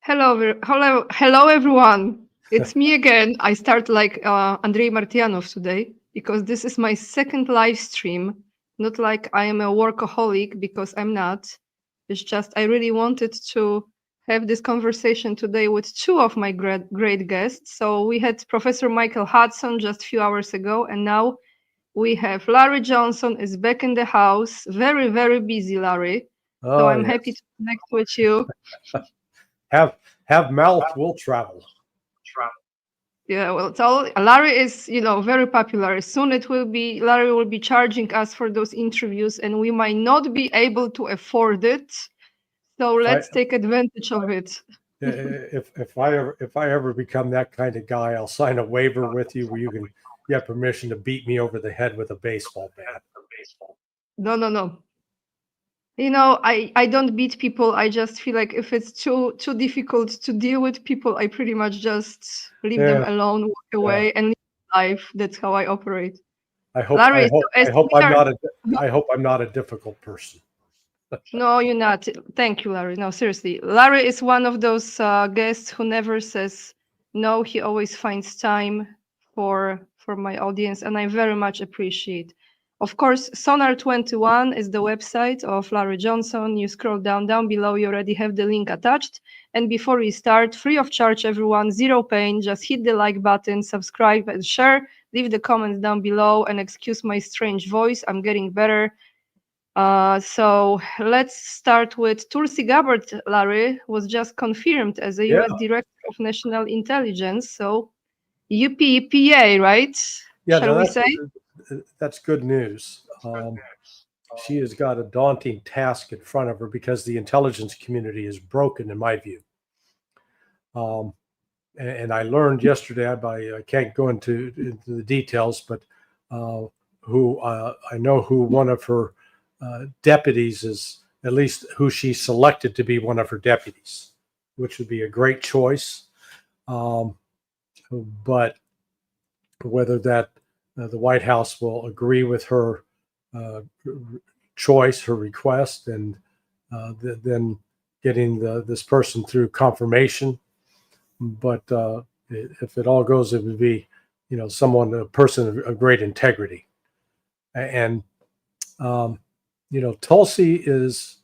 Hello, everyone. It's me again. I start like Andrei Martianov today because this is my second live stream. Not like I am a workaholic because I'm not. It's just I really wanted to have this conversation today with two of my great guests. So we had Professor Michael Hudson just a few hours ago, and now we have Larry Johnson is back in the house. Very, very busy, Larry. So Oh I'm happy yes. to connect with you. Have mouth will travel. Yeah, well, Larry is, very popular. Soon Larry will be charging us for those interviews, and we might not be able to afford it. So If I let's take advantage of it. if I ever become that kind of guy, I'll sign a waiver with you where you have permission to beat me over the head with a baseball bat. No, no, no. I don't beat people. I just feel like if it's too difficult to deal with people, I pretty much just leave them Yeah, alone, walk yeah. away, and live life. That's how I operate. I hope I Larry, so hope as I hope we I'm are. not a I hope I'm not a difficult person. No, you're not. Thank you, Larry. No, seriously. Larry is one of those guests who never says no. He always finds time for my audience, and I very much appreciate. Of course, Sonar 21 is the website of Larry Johnson. You scroll down below, you already have the link attached. And before we start, free of charge, everyone, zero pain. Just hit the like button, subscribe, and share. Leave the comments down below, and excuse my strange voice. I'm getting better. So let's start with Tulsi Gabbard. Larry was just confirmed as a Yeah, U.S. Director of National Intelligence. So UPPA, right? yeah. Shall No, we say? that's good news. She has got a daunting task in front of her because the intelligence community is broken, in my view. Um, and I learned yesterday. I can't go into the details, but who I know who one of her deputies is, at least who she selected to be one of her deputies, which would be a great choice. Um, but whether that the White House will agree with her uh, choice, her request, and then getting this person through confirmation. But if it all goes, it would be, a person of great integrity. And Tulsi is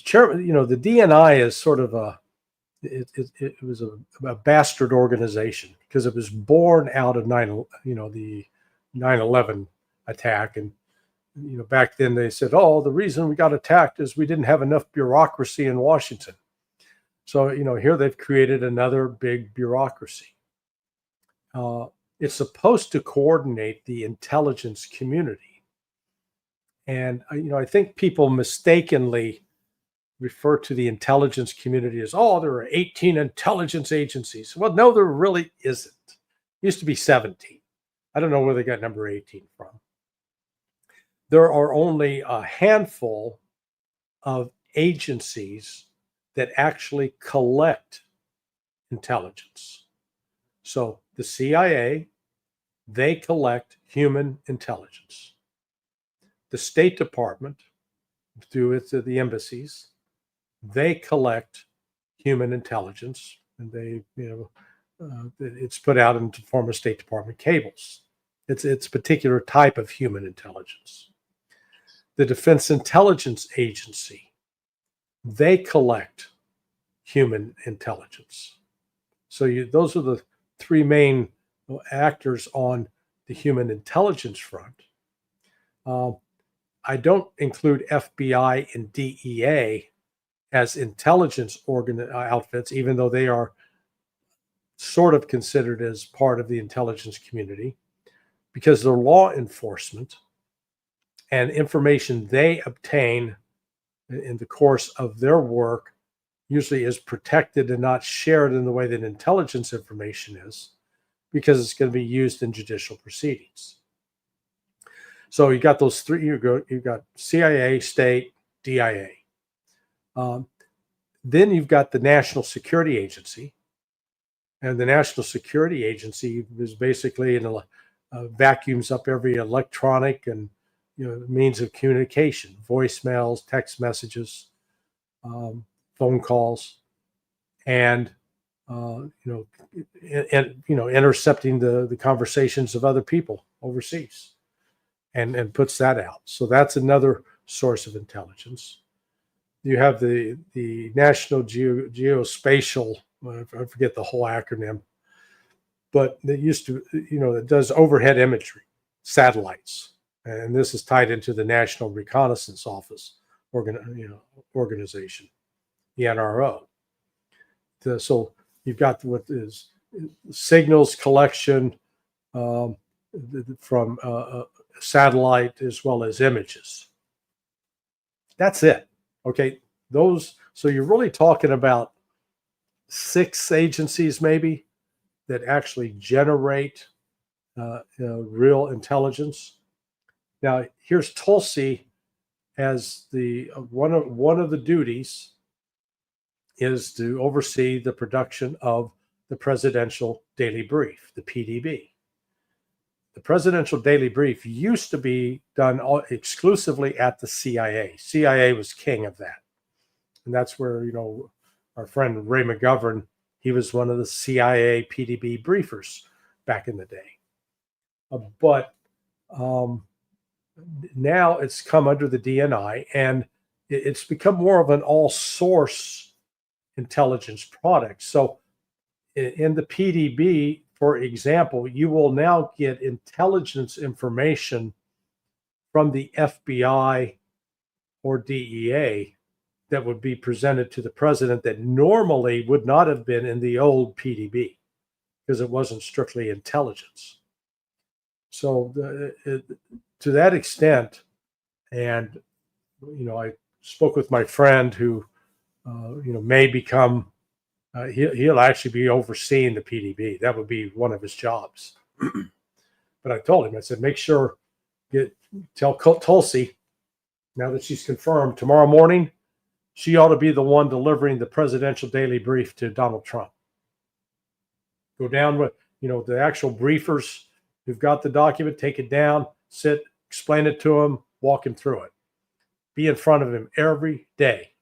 chairman. The DNI is sort of it was a bastard organization because it was born out of the 9/11 attack. And back then they said, oh, the reason we got attacked is we didn't have enough bureaucracy in Washington. So here they've created another big bureaucracy. It's supposed to coordinate the intelligence community. And I think people mistakenly refer to the intelligence community as, oh, there are 18 intelligence agencies. Well, no, there really isn't. It used to be 17. I don't know where they got number 18 from. There are only a handful of agencies that actually collect intelligence. So the CIA, they collect human intelligence. The State Department, through the embassies, they collect human intelligence, and it's put out into form of State Department cables. It's a particular type of human intelligence. The Defense Intelligence Agency, they collect human intelligence. So those are the three main actors on the human intelligence front. I don't include FBI and DEA as intelligence outfits, even though they are sort of considered as part of the intelligence community, because they're law enforcement and information they obtain in the course of their work usually is protected and not shared in the way that intelligence information is, because it's going to be used in judicial proceedings. So you got those three. You've got CIA, state, DIA. Then you've got the National Security Agency, and the National Security Agency is basically vacuums up every electronic and means of communication, voicemails, text messages, phone calls. and intercepting the conversations of other people overseas, and puts that out. So that's another source of intelligence. You have the National Geospatial, I forget the whole acronym, but it used to, it does overhead imagery, satellites, and this is tied into the National Reconnaissance Office organization, the NRO. So you've got what is signals collection from satellite as well as images. That's it. Okay, so you're really talking about 6 agencies maybe that actually generate real intelligence. Now, here's Tulsi as the one of the duties is to oversee the production of the Presidential Daily Brief, the PDB. The Presidential Daily Brief used to be done exclusively at the CIA. CIA was king of that. And that's where, our friend Ray McGovern, he was one of the CIA PDB briefers back in the day. But now it's come under the DNI, and it's become more of an all-source intelligence product. So in the PDB, for example, you will now get intelligence information from the FBI or DEA that would be presented to the president that normally would not have been in the old PDB because it wasn't strictly intelligence. So to that extent, and I spoke with my friend who may become he'll actually be overseeing the PDB. That would be one of his jobs. But I told him, I said, make sure, tell Tulsi, now that she's confirmed, tomorrow morning, she ought to be the one delivering the Presidential Daily Brief to Donald Trump. Go down with, the actual briefers who've got the document, take it down, sit, explain it to him, walk him through it. Be in front of him every day.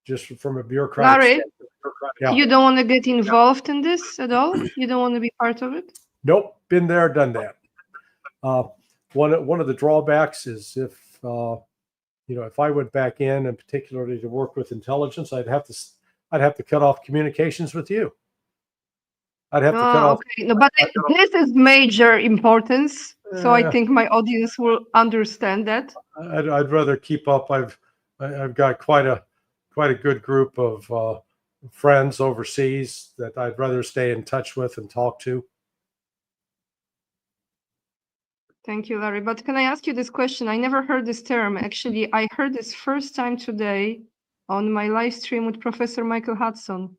Just from a bureaucratic Larry, standpoint. Yeah. You don't want to get involved in this at all? You don't want to be part of it? Nope, been there, done that. One of the drawbacks is if I went back in, and particularly to work with intelligence, I'd have to cut off communications with you. I'd have to cut off. Okay. No, but this is major importance, so I think my audience will understand that. I'd rather keep up. I've got quite a good group of friends overseas that I'd rather stay in touch with and talk to. Thank you, Larry. But can I ask you this question? I never heard this term. Actually, I heard this first time today on my live stream with Professor Michael Hudson.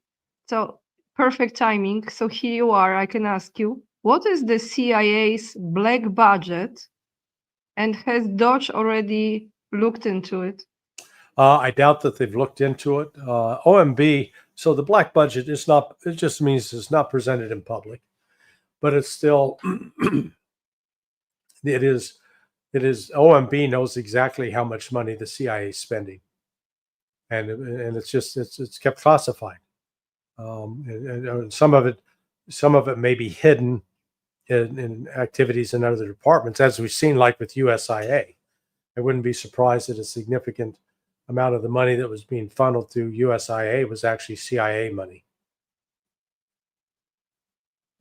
So perfect timing. So here you are. I can ask you, what is the CIA's black budget? And has Dodge already looked into it? I doubt that they've looked into it. OMB, so the black budget is not, it just means it's not presented in public, but it's still, it is OMB knows exactly how much money the CIA is spending. And it's kept classified. And some of it may be hidden in activities in other departments, as we've seen, like with USIA. I wouldn't be surprised that a significant amount of the money that was being funneled through USIA was actually CIA money.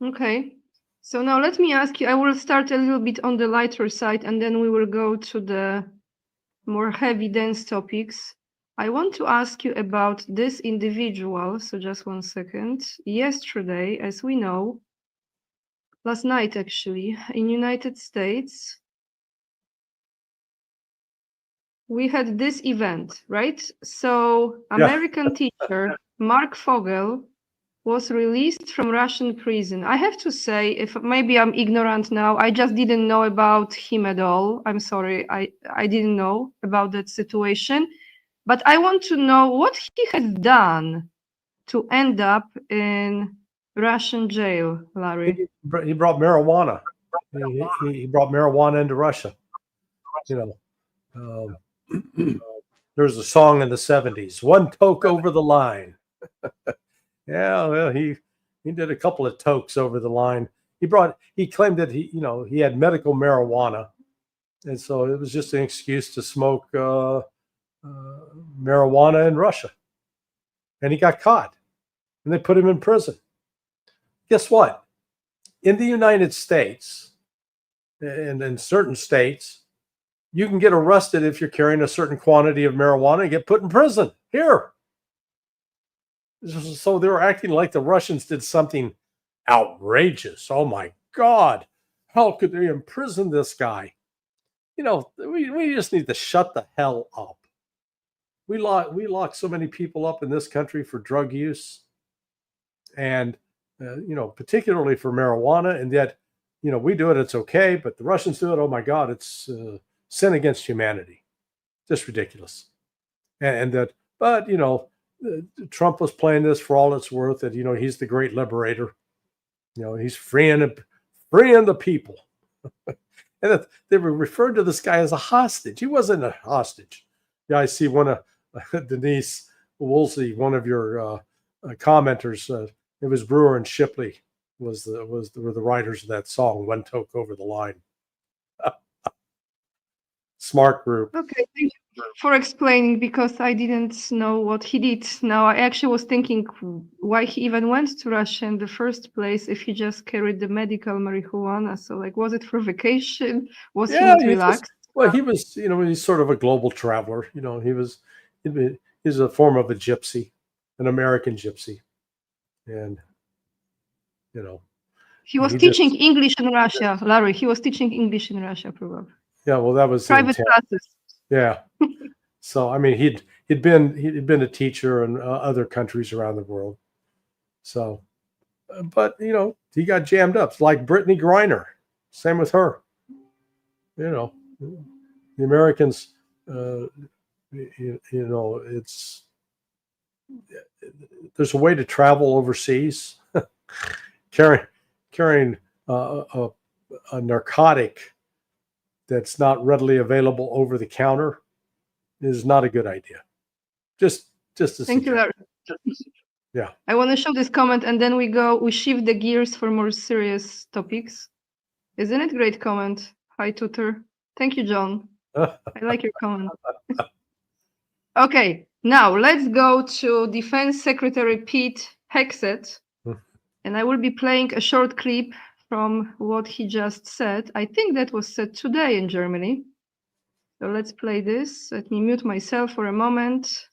Okay. So now let me ask you, I will start a little bit on the lighter side, and then we will go to the more heavy, dense topics. I want to ask you about this individual. So just one second. Yesterday, as we know, last night actually, in United States, we had this event, right? So American teacher Mark Fogel was released from Russian prison. I have to say, if maybe I'm ignorant now, I just didn't know about him at all. I'm sorry, I didn't know about that situation. But I want to know what he has done to end up in Russian jail, Larry. He brought marijuana. He brought marijuana into Russia. There's a song in the 70s, "One Toke Over the Line." Yeah, well, he did a couple of tokes over the line. He claimed that he had medical marijuana, and so it was just an excuse to smoke marijuana in Russia. And he got caught, and they put him in prison. Guess what? In the United States, and in certain states, you can get arrested if you're carrying a certain quantity of marijuana and get put in prison. Here. So they were acting like the Russians did something outrageous. Oh my God. How could they imprison this guy? We just need to shut the hell up. We lock so many people up in this country for drug use, and particularly for marijuana, and yet we do it, it's okay, but the Russians do it, oh my God, it's sin against humanity. Just ridiculous. And that, but Trump was playing this for all it's worth, that he's the great liberator. He's freeing the people. And that they were referring to this guy as a hostage. He wasn't a hostage. Yeah, I see one of Denise Woolsey, one of your commenters. It was Brewer and Shipley were the writers of that song, "One Toke Over the Line." Smart group. Okay, thank you for explaining, because I didn't know what he did. Now, I actually was thinking why he even went to Russia in the first place if he just carried the medical marijuana. So, like, was it for vacation? Was he not relaxed? He was, he's sort of a global traveler. He's a form of a gypsy, an American gypsy. And, he was teaching English in Russia, Larry. He was teaching English in Russia, probably. Yeah, well, that was private classes. Yeah. So, I mean, he'd been a teacher in other countries around the world. So, but he got jammed up. It's like Brittany Griner. Same with her. The Americans, it's there's a way to travel overseas. carrying a narcotic that's not readily available over the counter is not a good idea. Just thank you, Larry. Yeah. I want to show this comment, and then we shift the gears for more serious topics. Isn't it great comment? Hi, Tutor. Thank you, John. I like your comment. Okay, now let's go to Defense Secretary Pete Hegseth, and I will be playing a short clip from what he just said. I think that was said today in Germany. So let's play this. Let me mute myself for a moment.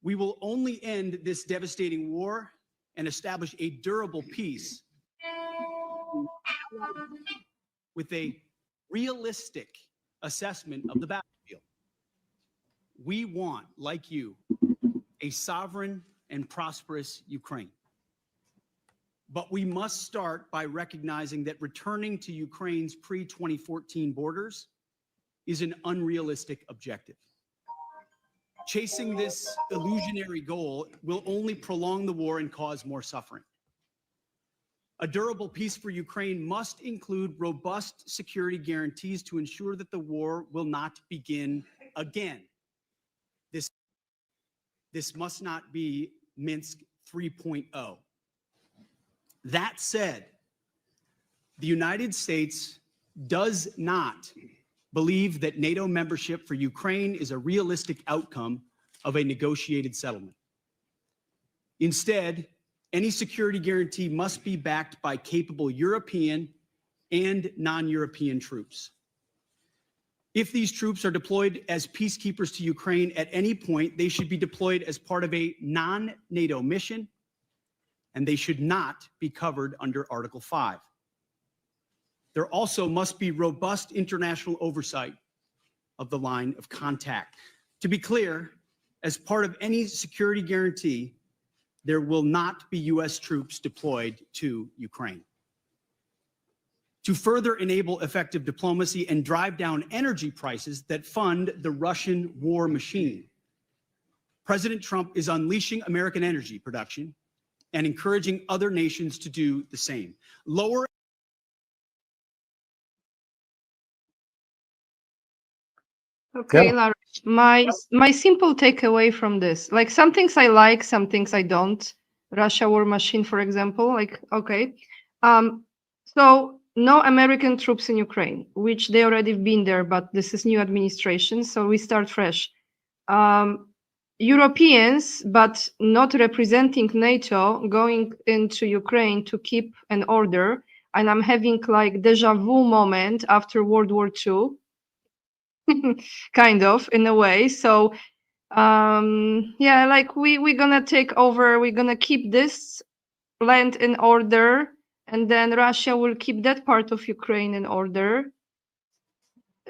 We will only end this devastating war and establish a durable peace with a realistic assessment of the battlefield. We want, like you, a sovereign and prosperous Ukraine. But we must start by recognizing that returning to Ukraine's pre-2014 borders is an unrealistic objective. Chasing this illusionary goal will only prolong the war and cause more suffering. A durable peace for Ukraine must include robust security guarantees to ensure that the war will not begin again. This must not be Minsk 3.0. That said, the United States does not believe that NATO membership for Ukraine is a realistic outcome of a negotiated settlement. Instead, any security guarantee must be backed by capable European and non-European troops. If these troops are deployed as peacekeepers to Ukraine at any point, they should be deployed as part of a non-NATO mission, and they should not be covered under Article 5. There also must be robust international oversight of the line of contact. To be clear, as part of any security guarantee, there will not be U.S. troops deployed to Ukraine. To further enable effective diplomacy and drive down energy prices that fund the Russian war machine, President Trump is unleashing American energy production and encouraging other nations to do the same. Lower Okay, Yeah. Larry, my simple takeaway from this, like some things I like, some things I don't. Russia war machine, for example, like okay. So no American troops in Ukraine, which they already been there, but this is new administration, so we start fresh. Europeans, but not representing NATO, going into Ukraine to keep an order, and I'm having like deja vu moment after World War II. Kind of in a way. So yeah, like we're gonna take over, we're gonna keep this land in order, and then Russia will keep that part of Ukraine in order.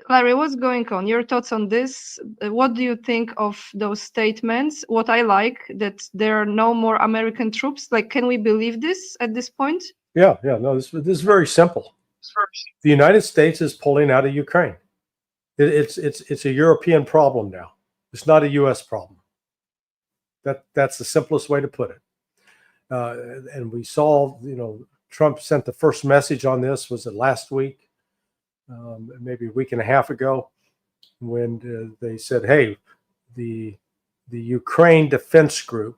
Larry, what's going on? Your thoughts on this? What do you think of those statements? What I like, that there are no more American troops. Like, can we believe this at this point? Yeah. No, this is very simple. The United States is pulling out of Ukraine. It's a European problem now. It's not a U.S. problem. That's the simplest way to put it. And we saw, Trump sent the first message on this, was it last week, maybe a week and a half ago, when they said, "Hey, the Ukraine Defense Group,"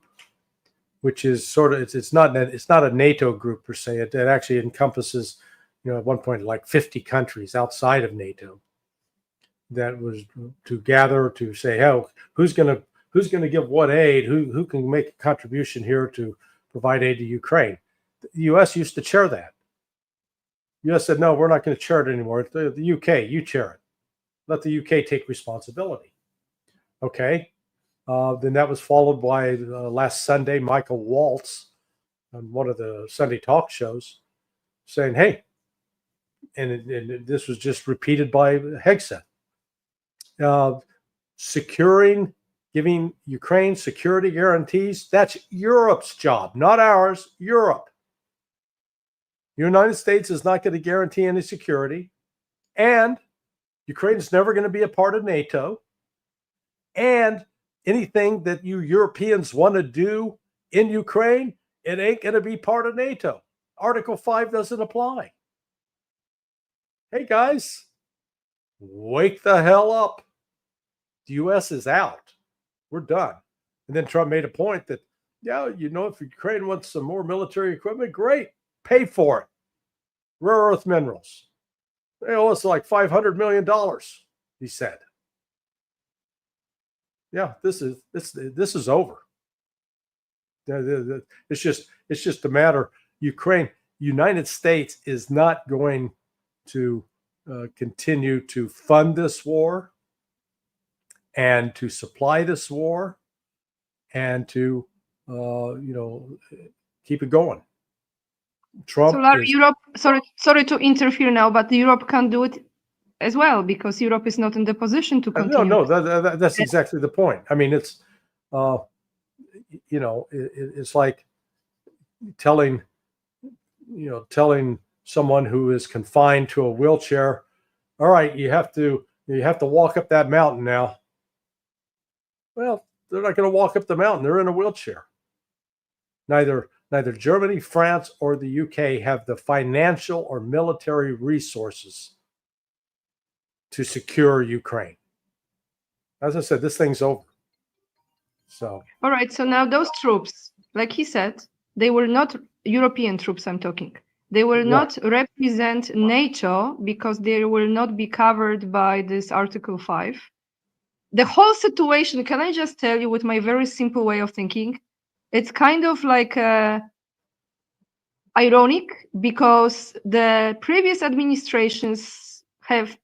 which is sort of it's not a NATO group per se. It actually encompasses, at one point like 50 countries outside of NATO. That was to gather to say, "Hey, who's going to give what aid? Who can make a contribution here to provide aid to Ukraine?" The U.S. used to chair that. The U.S. said, "No, we're not going to chair it anymore. The UK, you chair it. Let the UK take responsibility." Okay. Then that was followed by last Sunday, Michael Waltz on one of the Sunday talk shows saying, "Hey," and this was just repeated by Hegseth. Giving Ukraine security guarantees, that's Europe's job, not ours. Europe. The United States is not going to guarantee any security, and Ukraine is never going to be a part of NATO. And anything that you Europeans want to do in Ukraine, it ain't going to be part of NATO. Article 5 doesn't apply. Hey guys, wake the hell up. The U.S. is out. We're done. And then Trump made a point that, if Ukraine wants some more military equipment, great, pay for it. Rare earth minerals. They owe us like $500 million, he said. Yeah, this is over. It's just a matter. United States is not going to continue to fund this war, and to supply this war, and to keep it going. Trump. So Larry, Europe. Sorry to interfere now, but Europe can't do it as well, because Europe is not in the position to continue. No, that's exactly the point. I mean, it's it's like telling someone who is confined to a wheelchair, "All right, you have to walk up that mountain now." Well, they're not going to walk up the mountain. They're in a wheelchair. Neither Germany, France, or the UK have the financial or military resources to secure Ukraine. As I said, this thing's over. So. All right. So now those troops, like he said, they will not, European troops I'm talking, they will not represent NATO, because they will not be covered by this Article 5. The whole situation, can I just tell you with my very simple way of thinking, it's kind of like ironic, because the previous administrations have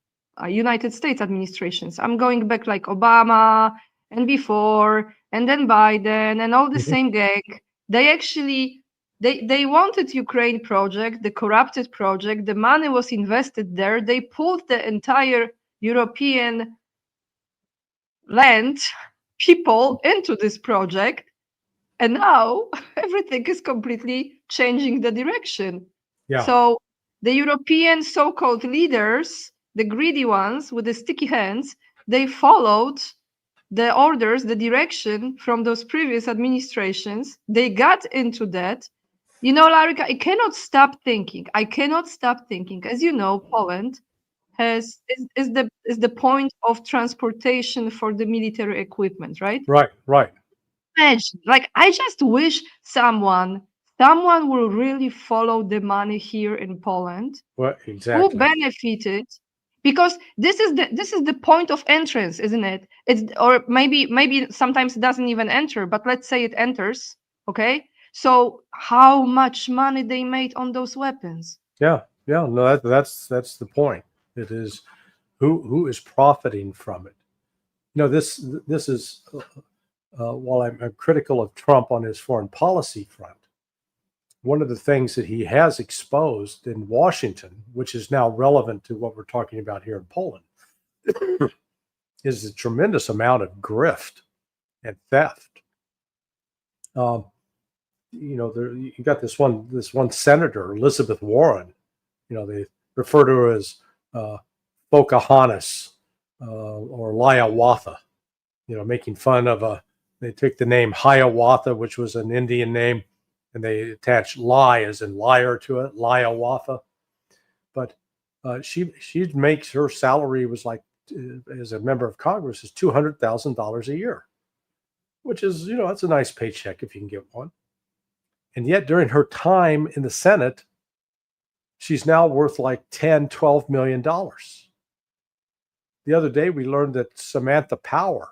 United States administrations. I'm going back like Obama and before, and then Biden and all the same gang. They actually, they wanted Ukraine project, the corrupted project. The money was invested there. They pulled the entire European land people into this project, and now everything is completely changing the direction. Yeah. So the European so-called leaders, the greedy ones with the sticky hands, they followed the orders, the direction from those previous administrations. They got into that. You know, Larry, I cannot stop thinking. I cannot stop thinking. As you know, Poland is the point of transportation for the military equipment, right? Right, right. Imagine, like, I just wish someone will really follow the money here in Poland, Well, who exactly. benefited, because this is the point of entrance, isn't it? It's, or maybe sometimes it doesn't even enter, but let's say it enters. Okay, so how much money they made on those weapons? Yeah, yeah. No, that's the point. It is who is profiting from it. You know, this is while I'm critical of Trump on his foreign policy front, one of the things that he has exposed in Washington, which is now relevant to what we're talking about here in Poland, is a tremendous amount of grift and theft. You know, you got this one senator, Elizabeth Warren. You know, they refer to her as Pocahontas or Hiawatha. You know, making fun of they took the name Hiawatha, which was an Indian name, and they attached lie as in liar to it, Hiawatha. But she makes, her salary was like, as a member of Congress, is $200,000 a year, which is, you know, that's a nice paycheck if you can get one. And yet during her time in the Senate, she's now worth like $10-12 million. The other day we learned that Samantha Power,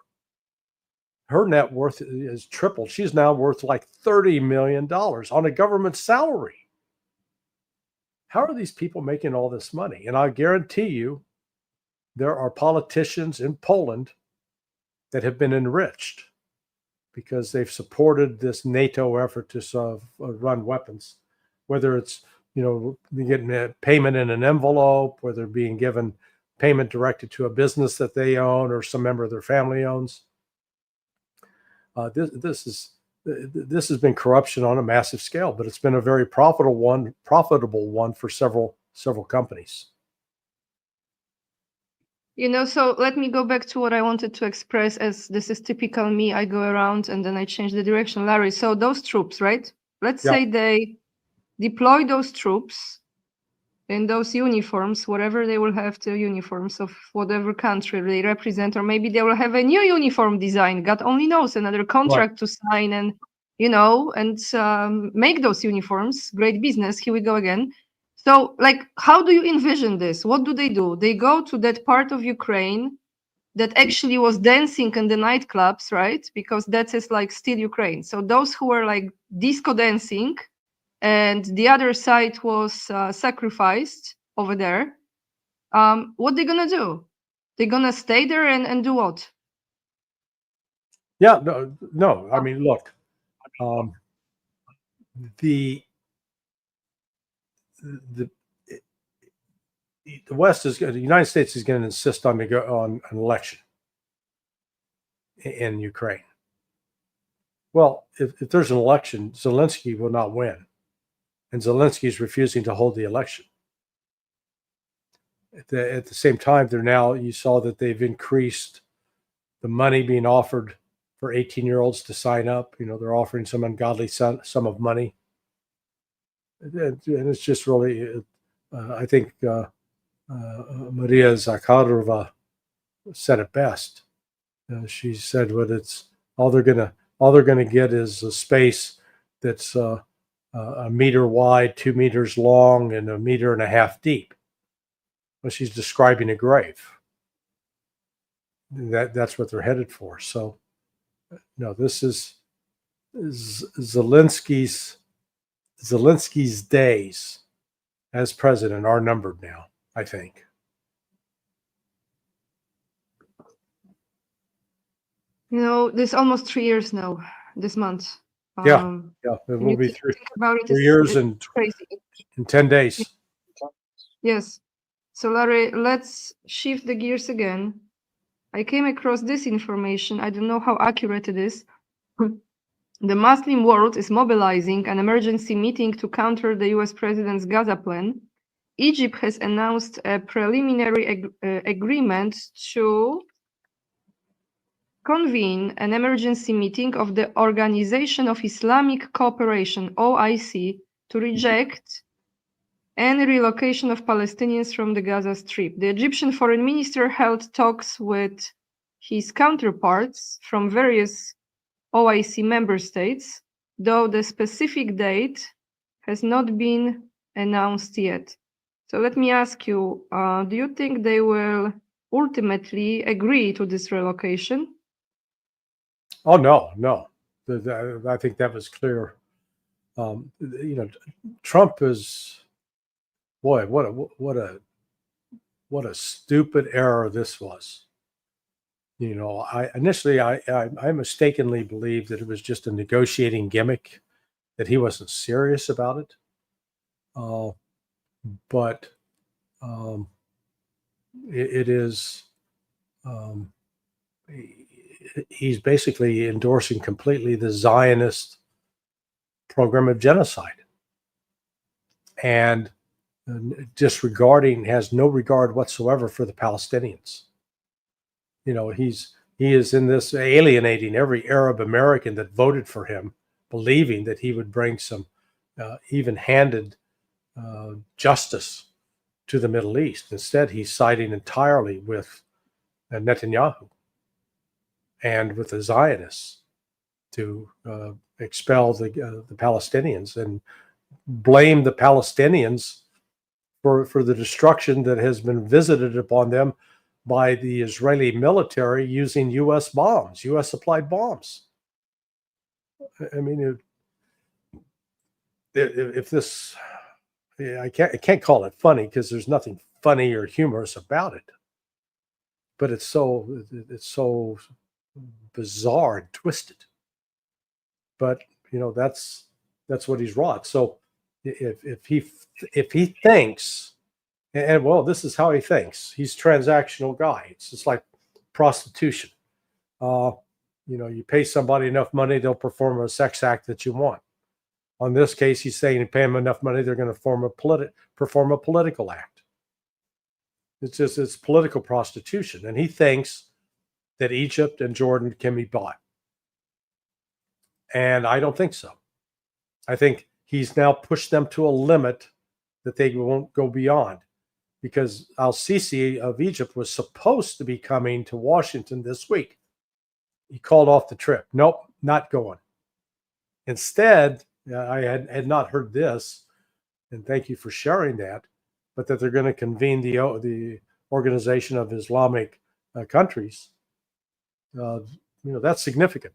her net worth is tripled. She's now worth like $30 million on a government salary. How are these people making all this money? And I guarantee you, there are politicians in Poland that have been enriched because they've supported this NATO effort to run weapons, whether it's, you know, getting a payment in an envelope, whether they're being given payment directed to a business that they own or some member of their family owns. This has been corruption on a massive scale, but it's been a very profitable one for several companies. You know, so let me go back to what I wanted to express, as this is typical me. I go around and then I change the direction. Larry, so those troops, right? Let's say they deploy those troops in those uniforms, whatever they will have, the uniforms of whatever country they represent, or maybe they will have a new uniform design. God only knows, another contract to sign, and, you know, and make those uniforms. Great business. Here we go again. So, like, how do you envision this? What do? They go to that part of Ukraine that actually was dancing in the nightclubs, right? Because that is like still Ukraine. So those who were like disco dancing, and the other side was sacrificed over there. What they gonna do? They're gonna stay there and do what? Yeah, no. I mean, look, the West is the United States is going to insist on an election in Ukraine. Well, if there's an election, Zelensky will not win, and Zelensky is refusing to hold the election. At the same time, you saw that they've increased the money being offered for 18-year-olds to sign up. You know, they're offering some ungodly sum of money, and it's just really, I think Maria Zakharova said it best. She said, "What it's all they're gonna get is a space that's a meter wide, 2 meters long, and 1.5 meters deep." Well, she's describing a grave. That's what they're headed for. So, no, this is Zelensky's days as president are numbered now, I think. You know, this almost 3 years now, this month. Yeah, it will be 3 years and crazy. In 10 days. Yes. So, Larry, let's shift the gears again. I came across this information. I don't know how accurate it is. The Muslim world is mobilizing an emergency meeting to counter the US president's Gaza plan. Egypt has announced a preliminary agreement to convene an emergency meeting of the Organization of Islamic Cooperation, OIC, to reject any relocation of Palestinians from the Gaza Strip. The Egyptian foreign minister held talks with his counterparts from various OIC member states, though the specific date has not been announced yet. So let me ask you, do you think they will ultimately agree to this relocation? Oh, no. I think that was clear. Trump is, boy, what a stupid error this was. I mistakenly believed that it was just a negotiating gimmick, that he wasn't serious about it. But it is, he's basically endorsing completely the Zionist program of genocide, and has no regard whatsoever for the Palestinians. He is in this alienating every Arab American that voted for him, believing that he would bring some even-handed justice to the Middle East. Instead, he's siding entirely with Netanyahu and with the Zionists to expel the Palestinians and blame the Palestinians for the destruction that has been visited upon them by the Israeli military using U.S. bombs, U.S. supplied bombs. I mean, if this, I can't call it funny, because there's nothing funny or humorous about it, but it's so bizarre and twisted. But that's what he's wrought. So if he thinks, and well, this is how he thinks. He's a transactional guy. It's just like prostitution. You pay somebody enough money, they'll perform a sex act that you want. On this case, he's saying you pay them enough money, they're going to perform a political act. It's political prostitution. And he thinks that Egypt and Jordan can be bought. And I don't think so. I think he's now pushed them to a limit that they won't go beyond, because al-Sisi of Egypt was supposed to be coming to Washington this week. He called off the trip. Nope, not going. Instead, I had not heard this, and thank you for sharing that, but that they're going to convene the Organization of Islamic Countries. That's significant.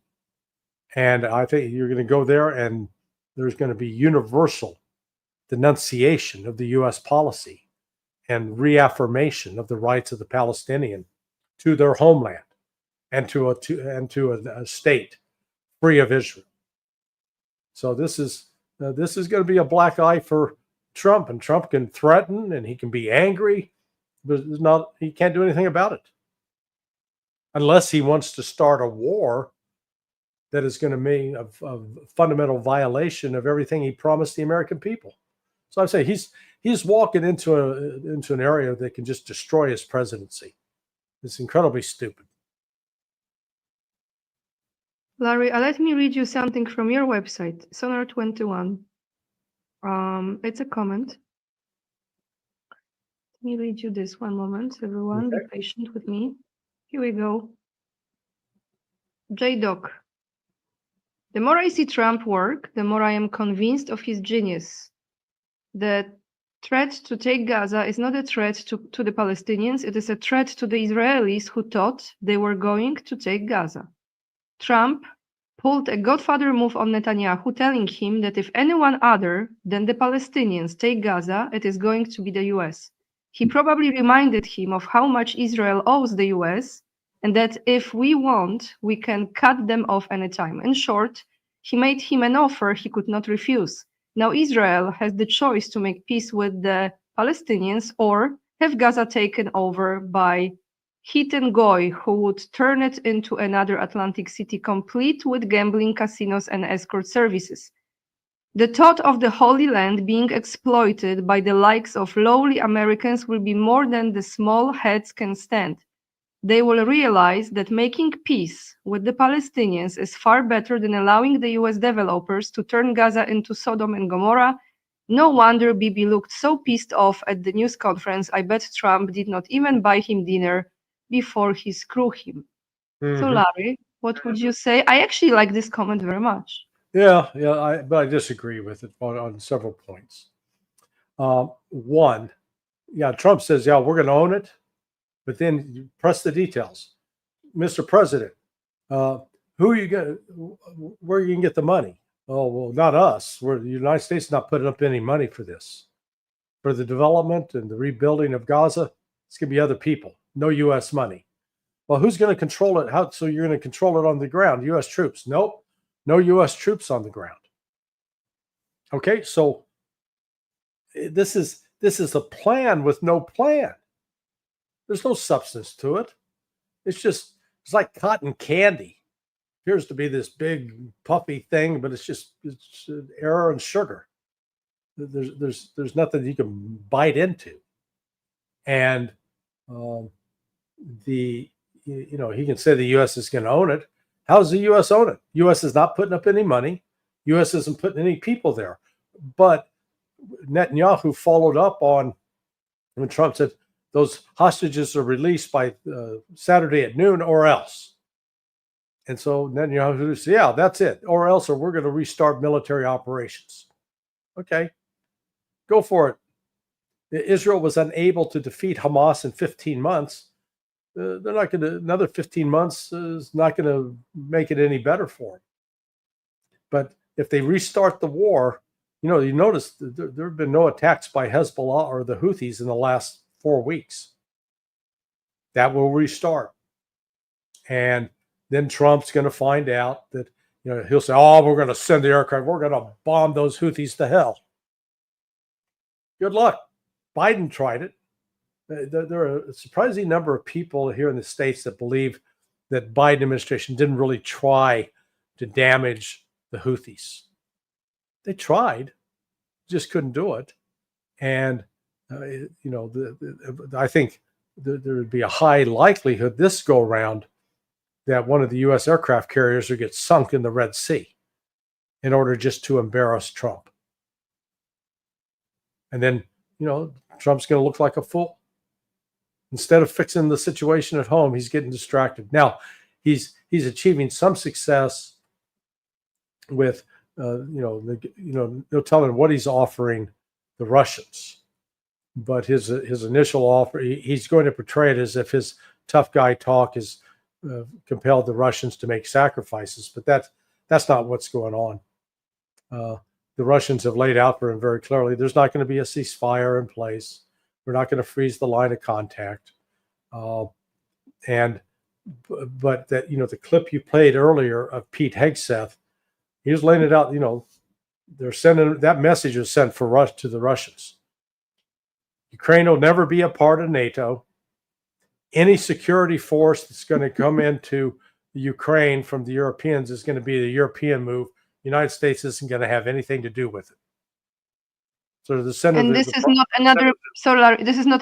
And I think you're going to go there, and there's going to be universal denunciation of the U.S. policy and reaffirmation of the rights of the Palestinian to their homeland and to a state free of Israel. So this is going to be a black eye for Trump, and Trump can threaten and he can be angry, but he can't do anything about it unless he wants to start a war that is going to mean a fundamental violation of everything he promised the American people. So I'm saying he's walking into an area that can just destroy his presidency. It's incredibly stupid. Larry, let me read you something from your website, Sonar 21. It's a comment. Let me read you this. One moment, everyone. Okay. Be patient with me. Here we go. J-Doc. The more I see Trump work, the more I am convinced of his genius. The threat to take Gaza is not a threat to the Palestinians. It is a threat to the Israelis who thought they were going to take Gaza. Trump pulled a godfather move on Netanyahu, telling him that if anyone other than the Palestinians take Gaza, it is going to be the US. He probably reminded him of how much Israel owes the US, and that if we want, we can cut them off anytime. In short, he made him an offer he could not refuse. Now Israel has the choice to make peace with the Palestinians or have Gaza taken over by Hit and Goy, who would turn it into another Atlantic city complete with gambling casinos and escort services. The thought of the Holy Land being exploited by the likes of lowly Americans will be more than the small heads can stand. they will realize that making peace with the Palestinians is far better than allowing the US developers to turn Gaza into Sodom and Gomorrah. No wonder Bibi looked so pissed off at the news conference. I bet Trump did not even buy him dinner before he screwed him. So, Larry, what would you say? I actually like this comment very much. Yeah, but I disagree with it on several points. One, yeah, Trump says, yeah, we're going to own it, but then you press the details. Mr. President, who are you going? Where are you going to get the money? Oh, well, not us. The United States is not putting up any money for this. For the development and the rebuilding of Gaza, it's going to be other people. No U.S. money. Well, who's going to control it? How? So you're going to control it on the ground? U.S. troops? Nope. No U.S. troops on the ground. Okay, so this is a plan with no plan. There's no substance to it. It's like cotton candy. Appears to be this big puffy thing, but it's air and sugar. There's nothing you can bite into. And he can say the U.S. is going to own it. How does the U.S. own it? U.S. is not putting up any money. U.S. isn't putting any people there. But Netanyahu followed up on when Trump said those hostages are released by Saturday at noon or else. And so Netanyahu said, yeah, that's it. Or else, or we're going to restart military operations. Okay, go for it. Israel was unable to defeat Hamas in 15 months. They're not going to, another 15 months is not going to make it any better for them. But if they restart the war, you notice there have been no attacks by Hezbollah or the Houthis in the last 4 weeks. That will restart. And then Trump's going to find out that, he'll say, oh, we're going to send the aircraft. We're going to bomb those Houthis to hell. Good luck. Biden tried it. There are a surprising number of people here in the States that believe that Biden administration didn't really try to damage the Houthis. They tried, just couldn't do it. And, I think there would be a high likelihood this go around that one of the U.S. aircraft carriers would get sunk in the Red Sea in order just to embarrass Trump. And then, Trump's going to look like a fool. Instead of fixing the situation at home, he's getting distracted. Now, he's achieving some success with, no telling what he's offering the Russians. But his initial offer, he's going to portray it as if his tough guy talk has compelled the Russians to make sacrifices. But that's not what's going on. The Russians have laid out for him very clearly. There's not going to be a ceasefire in place. We're not going to freeze the line of contact. But that, the clip you played earlier of Pete Hegseth, he was laying it out, they're sending, that message was sent to the Russians. Ukraine will never be a part of NATO. Any security force that's going to come into Ukraine from the Europeans is going to be the European move. The United States isn't going to have anything to do with it. So the Senate. And this is not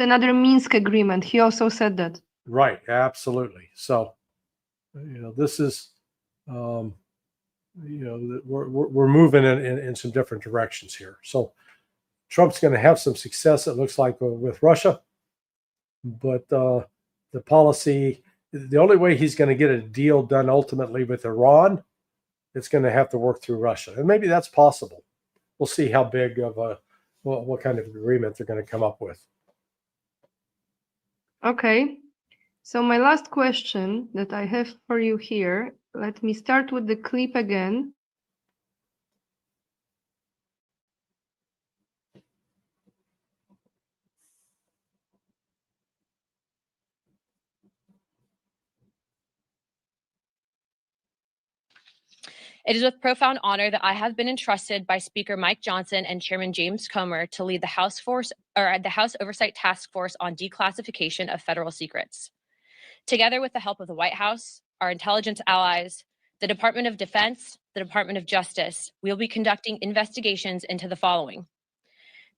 another Minsk agreement. He also said that. Right. Absolutely. So, this is, we're moving in some different directions here. So Trump's going to have some success, it looks like, with Russia. But the policy, the only way he's going to get a deal done ultimately with Iran, it's going to have to work through Russia. And maybe that's possible. We'll see how big of what kind of agreement they're going to come up with. Okay. So my last question that I have for you here, let me start with the clip again. It is with profound honor that I have been entrusted by Speaker Mike Johnson and Chairman James Comer to lead the House Oversight Task Force on Declassification of Federal Secrets. Together with the help of the White House, our intelligence allies, the Department of Defense, the Department of Justice, we will be conducting investigations into the following: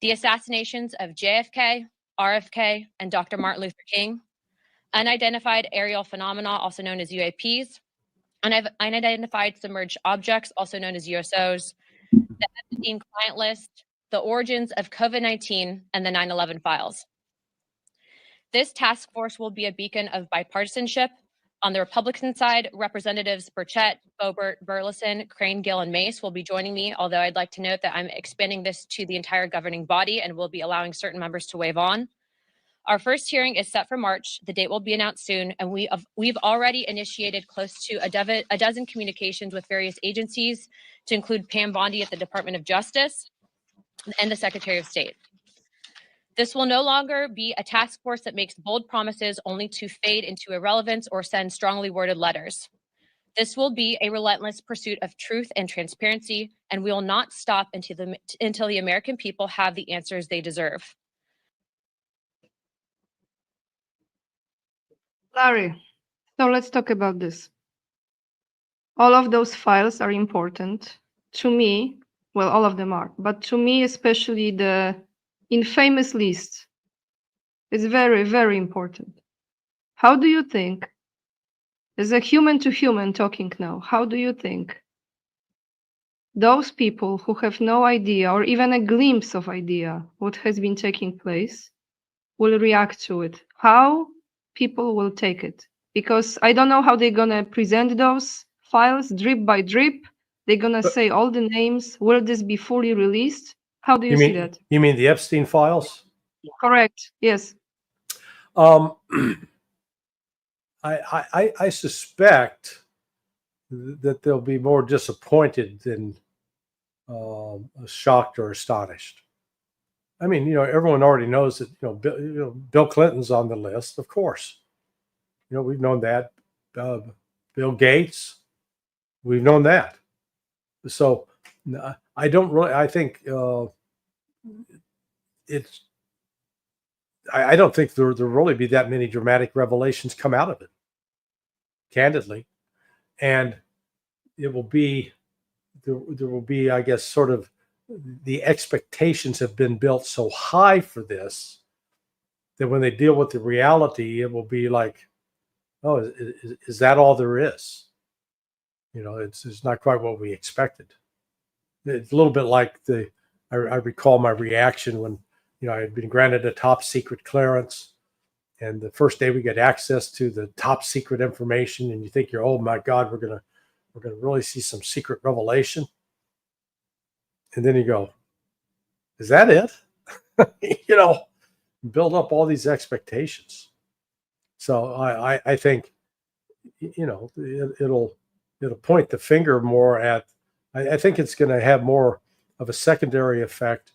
the assassinations of JFK, RFK, and Dr. Martin Luther King, unidentified aerial phenomena, also known as UAPs, unidentified submerged objects, also known as USOs, the Epstein client list, the origins of COVID-19, and the 9/11 files. This task force will be a beacon of bipartisanship. On the Republican side, Representatives Burchett, Boebert, Burleson, Crane, Gill, and Mace will be joining me, although I'd like to note that I'm expanding this to the entire governing body and will be allowing certain members to waive on. Our first hearing is set for March. The date will be announced soon, and we've already initiated close to a dozen communications with various agencies, to include Pam Bondi at the Department of Justice and the Secretary of State. This will no longer be a task force that makes bold promises only to fade into irrelevance or send strongly worded letters. This will be a relentless pursuit of truth and transparency, and we will not stop until the American people have the answers they deserve. Larry, so let's talk about this. All of those files are important to me. Well, all of them are, but to me, especially the infamous list is very, very important. How do you think, as a human to human talking now, how do you think those people who have no idea or even a glimpse of idea what has been taking place will react to it? How people will take it? Because I don't know how they're gonna present those files drip by drip. They're gonna say all the names. Will this be fully released? How do you see that? You mean the Epstein files? Correct. Yes. I suspect that they'll be more disappointed than shocked or astonished. I mean, everyone already knows that Bill Clinton's on the list, of course. We've known that. Bill Gates, we've known that. So I don't really. I think it's. I don't think there'll really be that many dramatic revelations come out of it, candidly, and it will be. There will be, I guess, sort of the expectations have been built so high for this that when they deal with the reality, it will be like, oh, is that all there is? It's not quite what we expected. It's a little bit like I recall my reaction when, I had been granted a top secret clearance, and the first day we get access to the top secret information, and you think oh my God, we're gonna really see some secret revelation. And then you go, is that it? Build up all these expectations. So I think, it'll point the finger more at, I think it's going to have more of a secondary effect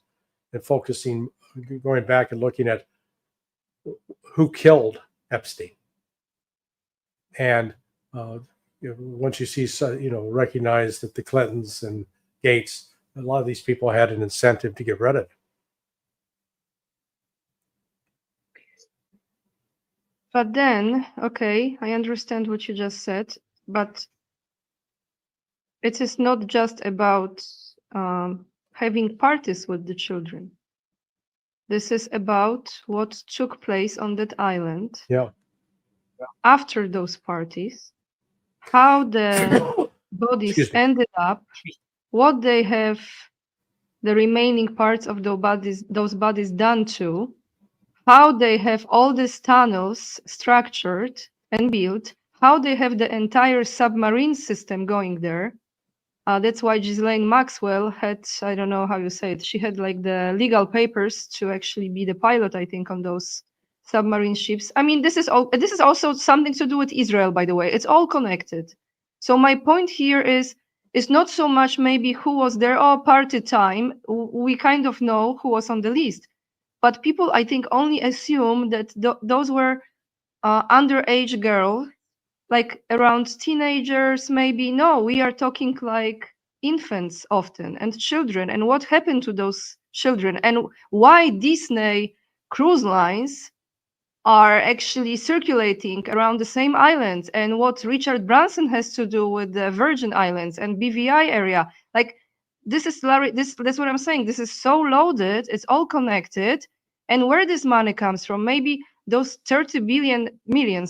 in focusing, going back and looking at who killed Epstein. And once you see, recognize that the Clintons and Gates, a lot of these people had an incentive to get rid of it. But then, okay, I understand what you just said, but it is not just about having parties with the children. This is about what took place on that island. Yeah. After those parties, how the bodies ended up, what they have the remaining parts of those bodies done to, how they have all these tunnels structured and built, how they have the entire submarine system going there. That's why Ghislaine Maxwell had, I don't know how you say it, she had like the legal papers to actually be the pilot, I think, on those submarine ships. I mean, this is also something to do with Israel, by the way. It's all connected. So my point here is not so much maybe who was there, party time. We kind of know who was on the list. But people, I think, only assume that those were underage girls, like around teenagers, maybe. No, we are talking like infants often and children. And what happened to those children? And why Disney cruise lines are actually circulating around the same islands, and what Richard Branson has to do with the Virgin Islands and BVI area. Like, this is Larry, that's what I'm saying. This is so loaded, it's all connected. And where this money comes from, maybe those 30 million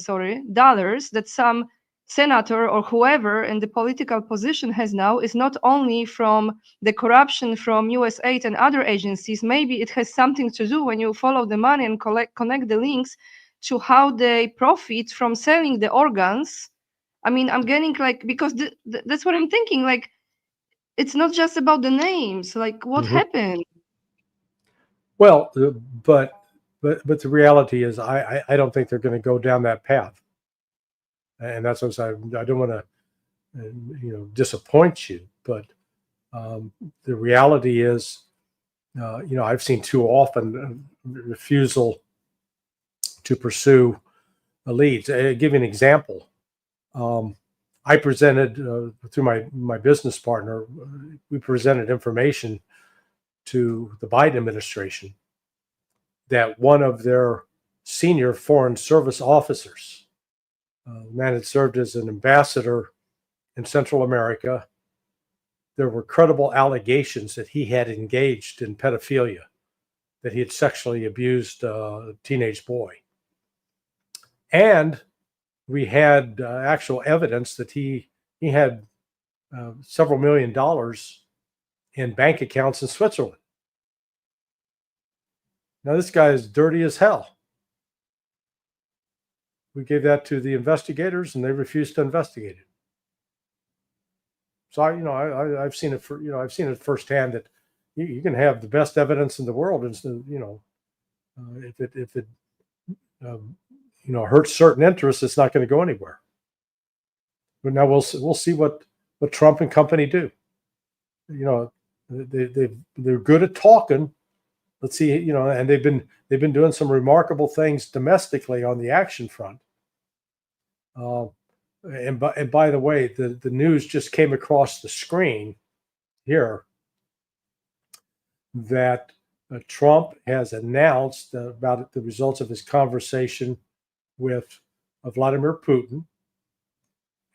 dollars that some senator or whoever in the political position has now is not only from the corruption from US aid and other agencies. Maybe it has something to do, when you follow the money and connect the links, to how they profit from selling the organs. I mean, I'm getting like, because that's what I'm thinking, like, it's not just about the names, like what happened. Well, but the reality is, I don't think they're going to go down that path, and that's what I don't want to disappoint you, but the reality is, I've seen too often refusal to pursue leads. I'll give you an example. I presented through my business partner, we presented information to the Biden administration that one of their senior foreign service officers, the man had served as an ambassador in Central America, there were credible allegations that he had engaged in pedophilia, that he had sexually abused a teenage boy. And we had actual evidence that he had several $1 million in bank accounts in Switzerland. Now, this guy is dirty as hell. We gave that to the investigators, and they refused to investigate it. So I've seen it I've seen it firsthand that you can have the best evidence in the world, and if it hurts certain interests, it's not going to go anywhere. But now we'll see what Trump and company do. They're good at talking. Let's see, and they've been doing some remarkable things domestically on the action front. And by the way, the news just came across the screen here that Trump has announced about the results of his conversation with Vladimir Putin,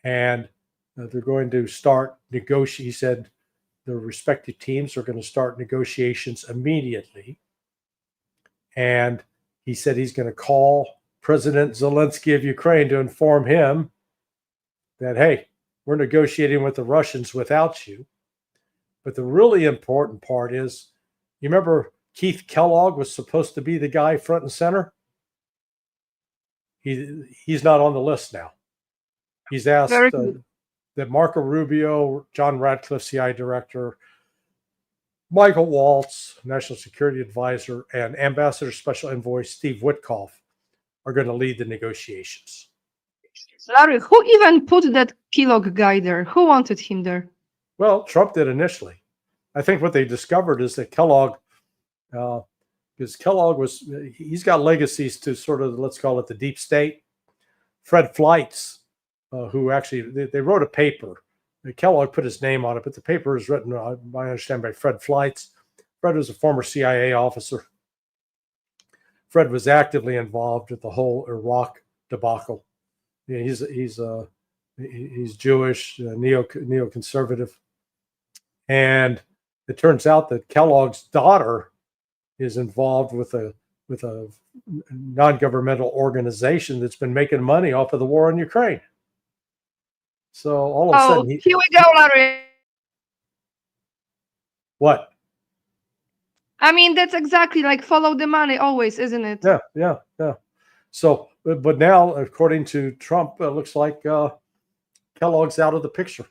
and they're going to start negotiate. He said the respective teams are going to start negotiations immediately, and he said he's going to call President Zelensky of Ukraine to inform him that, hey, we're negotiating with the Russians without you. But the really important part is, you remember Keith Kellogg was supposed to be the guy front and center? He's not on the list now. He's asked that Marco Rubio, John Ratcliffe, CIA director, Michael Waltz, National Security Advisor, and Ambassador Special Envoy Steve Witkoff are going to lead the negotiations. Larry, who even put that Kellogg guy there? Who wanted him there? Well, Trump did initially. I think what they discovered is that Kellogg, because Kellogg he's got legacies to sort of, let's call it the deep state. Fred Fleitz, who actually, they wrote a paper. Kellogg put his name on it, but the paper is written, I understand, by Fred Fleitz. Fred was a former CIA officer. Fred was actively involved with the whole Iraq debacle. Yeah, he's Jewish, neoconservative, and it turns out that Kellogg's daughter is involved with a non-governmental organization that's been making money off of the war in Ukraine. So all of a sudden, here we go, Larry. What? I mean, that's exactly like follow the money always, isn't it? Yeah. So, but now, according to Trump, it looks like Kellogg's out of the picture.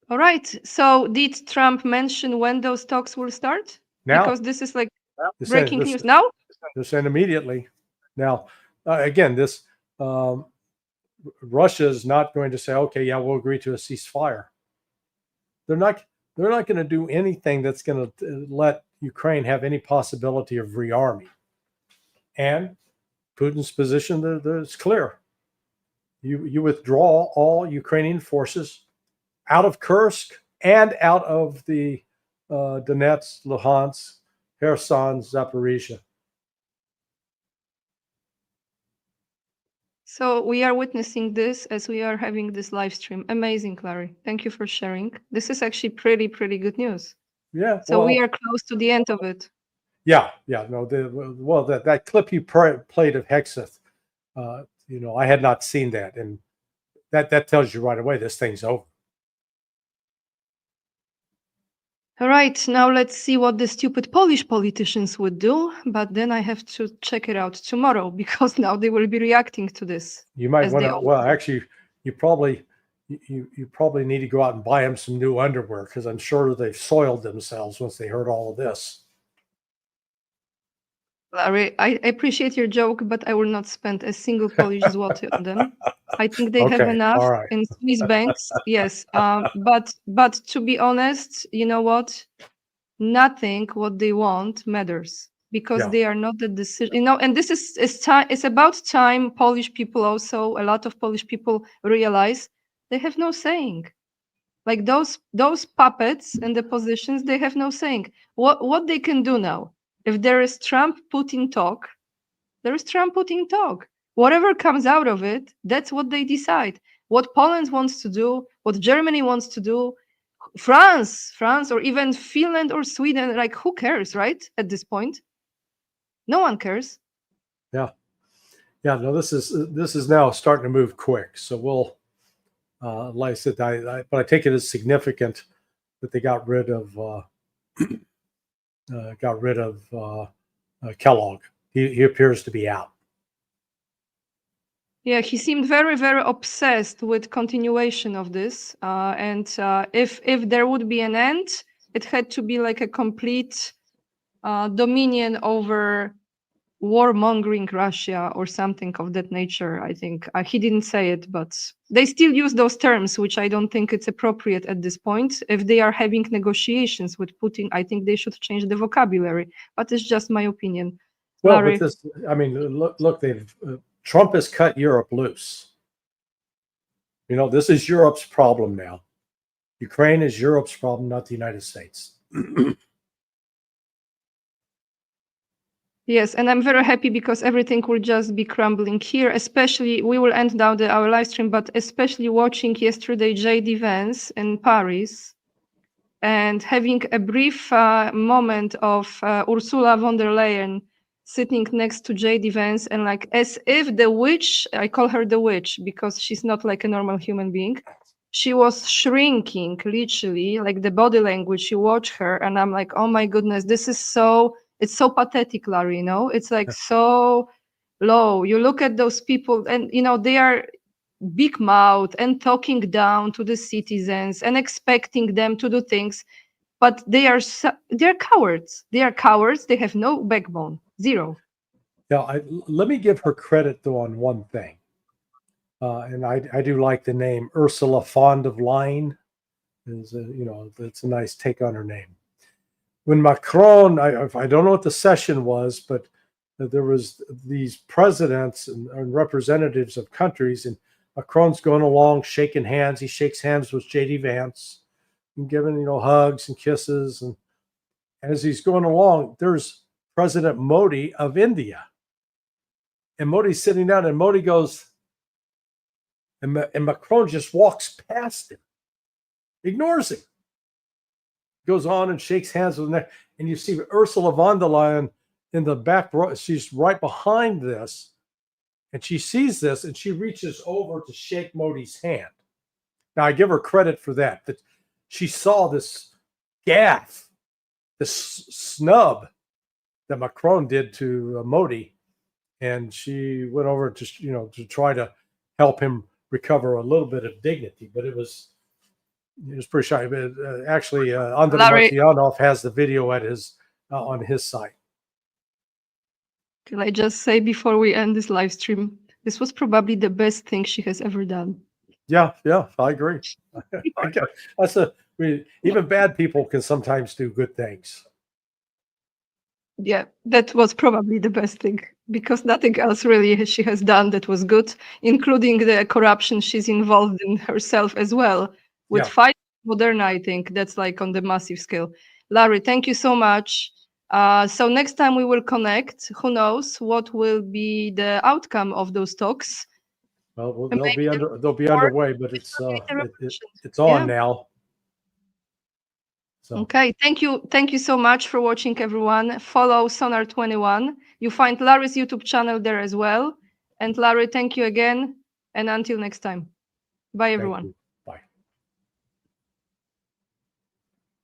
All right. So did Trump mention when those talks will start? Now, because this is like breaking news now. They're saying immediately. Now, again, this Russia is not going to say, okay, yeah, we'll agree to a ceasefire. They're not going to do anything that's going to let Ukraine have any possibility of rearming. And Putin's position is clear. You withdraw all Ukrainian forces out of Kursk and out of the Donetsk, Luhansk, Kherson, Zaporizhia. So we are witnessing this as we are having this live stream. Amazing, Larry. Thank you for sharing. This is actually pretty good news. Yeah. So we are close to the end of it. Yeah, no, that clip you played of Hexeth, I had not seen that, and that tells you right away this thing's over. All right, now let's see what the stupid Polish politicians would do. But then I have to check it out tomorrow because now they will be reacting to this. You might as want they to. all Well, do. actually, you probably need to go out and buy them some new underwear because I'm sure they've soiled themselves once they heard all of this. Larry, I appreciate your joke, but I will not spend a single Polish zloty on them. I think they have Okay, enough all right. in Swiss banks. Yes, but to be honest, you know what? Nothing what they want matters because Yeah. they are not the decision. And this is time. It's about time Polish people also, a lot of Polish people realize they have no saying. Like those puppets in the positions, they have no saying. What they can do now? If there is Trump-Putin talk, there is Trump-Putin talk. Whatever comes out of it, that's what they decide. What Poland wants to do, what Germany wants to do, France, or even Finland or Sweden, like who cares, right? At this point, no one cares. Yeah. No, this is now starting to move quick. So we'll, like I said, but I take it as significant that they got rid of Kellogg. He appears to be out. Yeah, he seemed very, very obsessed with continuation of this. And if there would be an end, it had to be like a complete dominion over warmongering Russia or something of that nature. I think he didn't say it, but they still use those terms, which I don't think it's appropriate at this point. If they are having negotiations with Putin, I think they should change the vocabulary. But it's just my opinion. Well, Larry. with this, I mean, look, Trump has cut Europe loose. This is Europe's problem now. Ukraine is Europe's problem, not the United States. Yes, and I'm very happy because everything will just be crumbling here. Especially, we will end now our live stream, but especially watching yesterday J.D. Vance in Paris and having a brief moment of Ursula von der Leyen sitting next to J.D. Vance and like as if the witch, I call her the witch because she's not like a normal human being. She was shrinking, literally, like the body language. You watch her, and I'm like, oh my goodness, it's so pathetic, Larry. It's like so low. You look at those people, and they are big mouth and talking down to the citizens and expecting them to do things, but they're cowards. They are cowards. They have no backbone, zero. Yeah, let me give her credit though on one thing. And I do like the name Ursula von der Leyen. It's a nice take on her name. When Macron, I don't know what the session was, but there was these presidents and representatives of countries, and Macron's going along, shaking hands. He shakes hands with J.D. Vance and giving, hugs and kisses. And as he's going along, there's President Modi of India. And Modi's sitting down, and Modi goes, and Macron just walks past him, ignores him, goes on and shakes hands with him. And you see Ursula von der Leyen in the back row. She's right behind this, and she sees this, and she reaches over to shake Modi's hand. Now, I give her credit for that she saw this gaffe, this snub that Macron did to Modi, and she went over to try to help him recover a little bit of dignity. But it was pretty shy. But actually, Andrei Martyanov has the video at on his site. Can I just say before we end this live stream, this was probably the best thing she has ever done. Yeah, I agree. Even bad people can sometimes do good things. Yeah, that was probably the best thing because nothing else really she has done that was good, including the corruption she's involved in herself as well. With fight Moderna, I think that's like on the massive scale. Larry, thank you so much. So next time we will connect. Who knows what will be the outcome of those talks? Well, they'll be underway, but it's on now. So Okay, thank you so much for watching, everyone. Follow Sonar21. You find Larry's YouTube channel there as well. And Larry, thank you again, and until next time. Bye, thank everyone. you.